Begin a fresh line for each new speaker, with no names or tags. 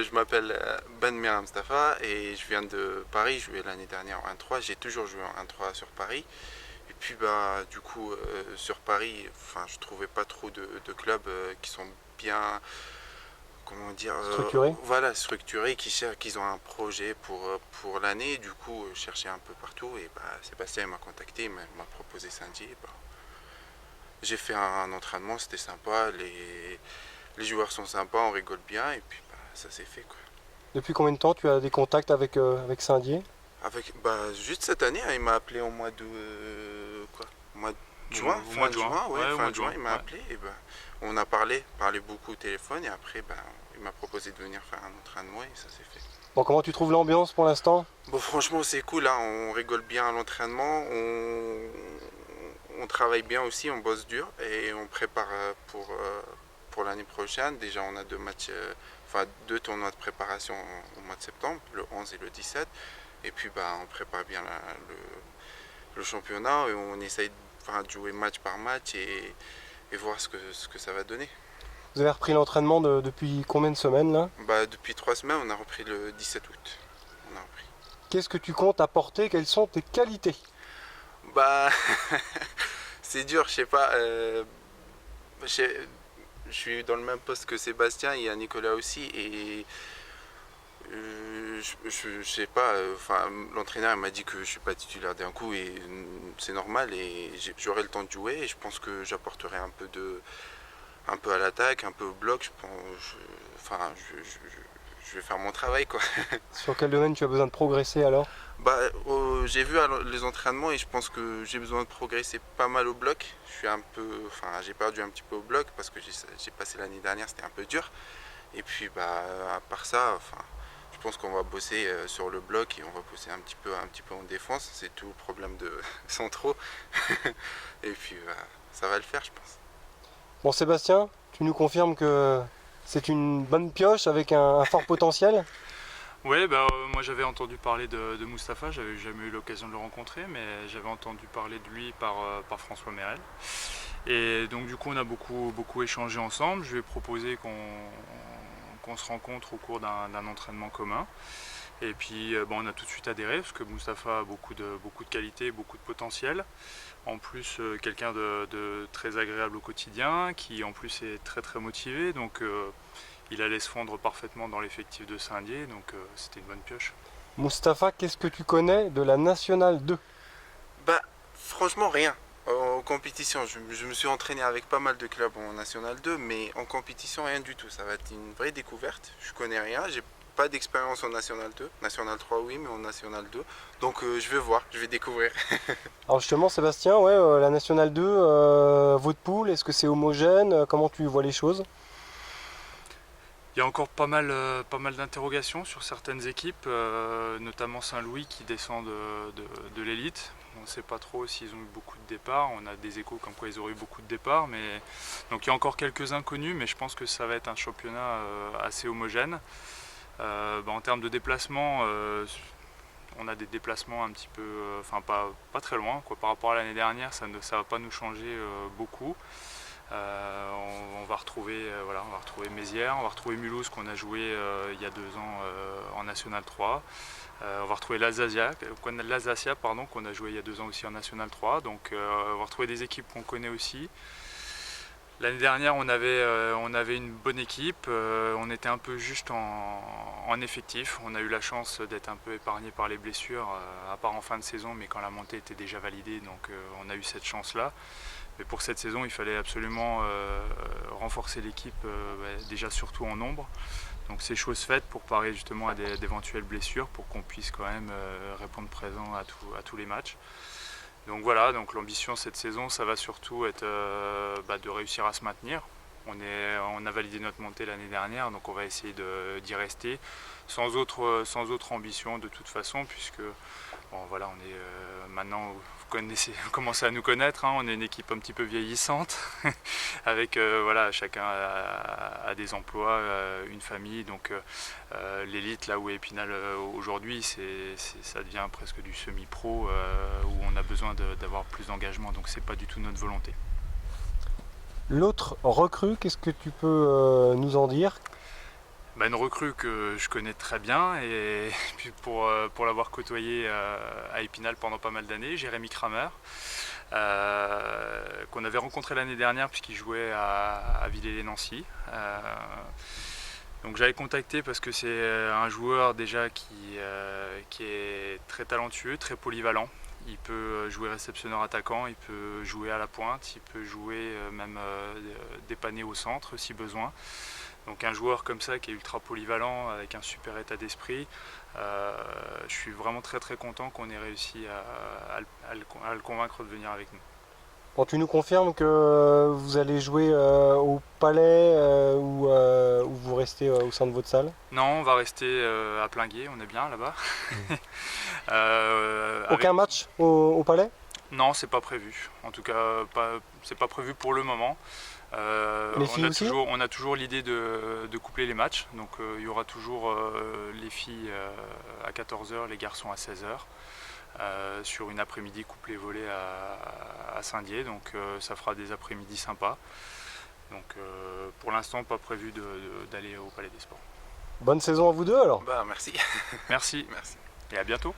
je m'appelle Ben Mir Mustafa et je viens de Paris. Je jouais l'année dernière en 1-3. J'ai toujours joué en 1-3 sur Paris. Et puis du coup sur Paris, enfin je trouvais pas trop de clubs qui sont bien, comment dire,
Structuré?
voilà, structurés, qui ont un projet pour l'année. Du coup, je cherchais un peu partout et Sébastien m'a contacté, il m'a proposé Saint-Dié. J'ai fait un entraînement, c'était sympa. Les joueurs sont sympas, on rigole bien et puis ça s'est fait quoi.
Depuis combien de temps tu as des contacts avec Saint-Dié?
Juste cette année, hein, il m'a appelé au mois de quoi, au mois de juin,
Au mois
fin
de
de
juin.
juin, ouais,
Ouais, au
fin
mois
de
de
juin,
juin.
il m'a
Ouais.
appelé et on a parlé beaucoup au téléphone et après il m'a proposé de venir faire un entraînement et ça s'est fait.
Bon, comment tu trouves l'ambiance pour l'instant?
Bon, franchement, c'est cool, hein, on rigole bien à l'entraînement, on travaille bien aussi, on bosse dur et on prépare pour l'année prochaine. Déjà, on a deux tournois de préparation au mois de septembre, le 11 et le 17. Et puis, on prépare bien le championnat et on essaye de jouer match par match et voir ce que ça va donner.
Vous avez repris l'entraînement depuis combien de semaines là?
Depuis 3 semaines, on a repris le 17 août. On a repris.
Qu'est-ce que tu comptes apporter? Quelles sont tes qualités?
Bah, c'est dur, je sais pas. Je suis dans le même poste que Sébastien, il y a Nicolas aussi et je sais pas. L'entraîneur m'a dit que je suis pas titulaire d'un coup et c'est normal et j'aurai le temps de jouer et je pense que j'apporterai un peu à l'attaque, un peu au bloc. Je vais faire mon travail quoi.
Sur quel domaine tu as besoin de progresser alors?
J'ai vu les entraînements et je pense que j'ai besoin de progresser pas mal au bloc. J'ai perdu un petit peu au bloc parce que j'ai passé l'année dernière, c'était un peu dur. Et puis à part ça, je pense qu'on va bosser sur le bloc et on va bosser un petit peu en défense. C'est tout le problème de centraux. Et puis ça va le faire, je pense.
Bon Sébastien, tu nous confirmes que c'est une bonne pioche avec un fort potentiel?
Ouais, moi j'avais entendu parler de Mustapha, j'avais jamais eu l'occasion de le rencontrer, mais j'avais entendu parler de lui par François Mérel. Et donc du coup on a beaucoup échangé ensemble. Je lui ai proposé qu'on se rencontre au cours d'un entraînement commun. Et puis on a tout de suite adhéré parce que Mustapha a beaucoup de qualités, beaucoup de potentiel. En plus quelqu'un de très agréable au quotidien, qui en plus est très très motivé. Donc il allait se fondre parfaitement dans l'effectif de Saint-Dié, donc c'était une bonne pioche.
Mustapha, qu'est-ce que tu connais de la Nationale 2?
Bah, franchement, rien. En compétition, je me suis entraîné avec pas mal de clubs en National 2, mais en compétition, rien du tout. Ça va être une vraie découverte. Je connais rien, j'ai pas d'expérience en National 2. National 3, oui, mais en National 2. Donc, je vais voir, je vais découvrir.
Alors justement Sébastien, ouais, la Nationale 2, votre poule, est-ce que c'est homogène? Comment tu vois les choses?
Il y a encore pas mal d'interrogations sur certaines équipes, notamment Saint-Louis qui descend de l'élite. On ne sait pas trop s'ils ont eu beaucoup de départs. On a des échos comme quoi ils auraient eu beaucoup de départs. Donc il y a encore quelques inconnus, mais je pense que ça va être un championnat assez homogène. En termes de déplacement, on a des déplacements un petit peu, pas très loin, quoi. Par rapport à l'année dernière, ça ne va pas nous changer beaucoup. On va retrouver Mézières, on va retrouver Mulhouse qu'on a joué il y a 2 ans en National 3. On va retrouver l'Alsacia qu'on a joué il y a 2 ans aussi en National 3. Donc on va retrouver des équipes qu'on connaît aussi. L'année dernière on avait une bonne équipe, on était un peu juste en effectif. On a eu la chance d'être un peu épargné par les blessures, à part en fin de saison, mais quand la montée était déjà validée, donc on a eu cette chance-là. Mais pour cette saison, il fallait absolument renforcer l'équipe, déjà surtout en nombre. Donc c'est chose faite pour parer justement à d'éventuelles blessures, pour qu'on puisse quand même répondre présent à tous les matchs. Donc voilà, donc l'ambition cette saison, ça va surtout être de réussir à se maintenir. On a validé notre montée l'année dernière, donc on va essayer d'y rester sans autre ambition de toute façon, puisque on est maintenant, vous commencez à nous connaître, hein, on est une équipe un petit peu vieillissante, avec chacun a des emplois, une famille, donc l'élite là où est Épinal aujourd'hui, ça devient presque du semi-pro, où on a besoin d'avoir plus d'engagement, donc c'est pas du tout notre volonté.
L'autre recrue, qu'est-ce que tu peux nous en dire?
Une recrue que je connais très bien et puis pour l'avoir côtoyé à Épinal pendant pas mal d'années, Jérémy Kramer, qu'on avait rencontré l'année dernière puisqu'il jouait à Villers-lès-Nancy. Donc j'avais contacté parce que c'est un joueur déjà qui est très talentueux, très polyvalent. Il peut jouer réceptionneur attaquant, il peut jouer à la pointe, il peut jouer même dépanner au centre si besoin. Donc un joueur comme ça qui est ultra polyvalent, avec un super état d'esprit, je suis vraiment très très content qu'on ait réussi à le convaincre de venir avec nous.
Bon, tu nous confirmes que vous allez jouer au Palais ou vous restez au sein de votre salle?
Non, on va rester à Plainguier, on est bien là-bas.
Aucun match au Palais?
Non, c'est pas prévu. En tout cas, c'est pas prévu pour le moment.
Les filles aussi?
On a toujours l'idée de coupler les matchs. Donc il y aura toujours les filles à 14h, les garçons à 16h. Sur une après-midi couplée volée à Saint-Dié. Donc ça fera des après-midi sympas. Donc pour l'instant, pas prévu d'aller au Palais des Sports.
Bonne saison à vous deux alors.
Merci.
Merci
Merci.
et à bientôt.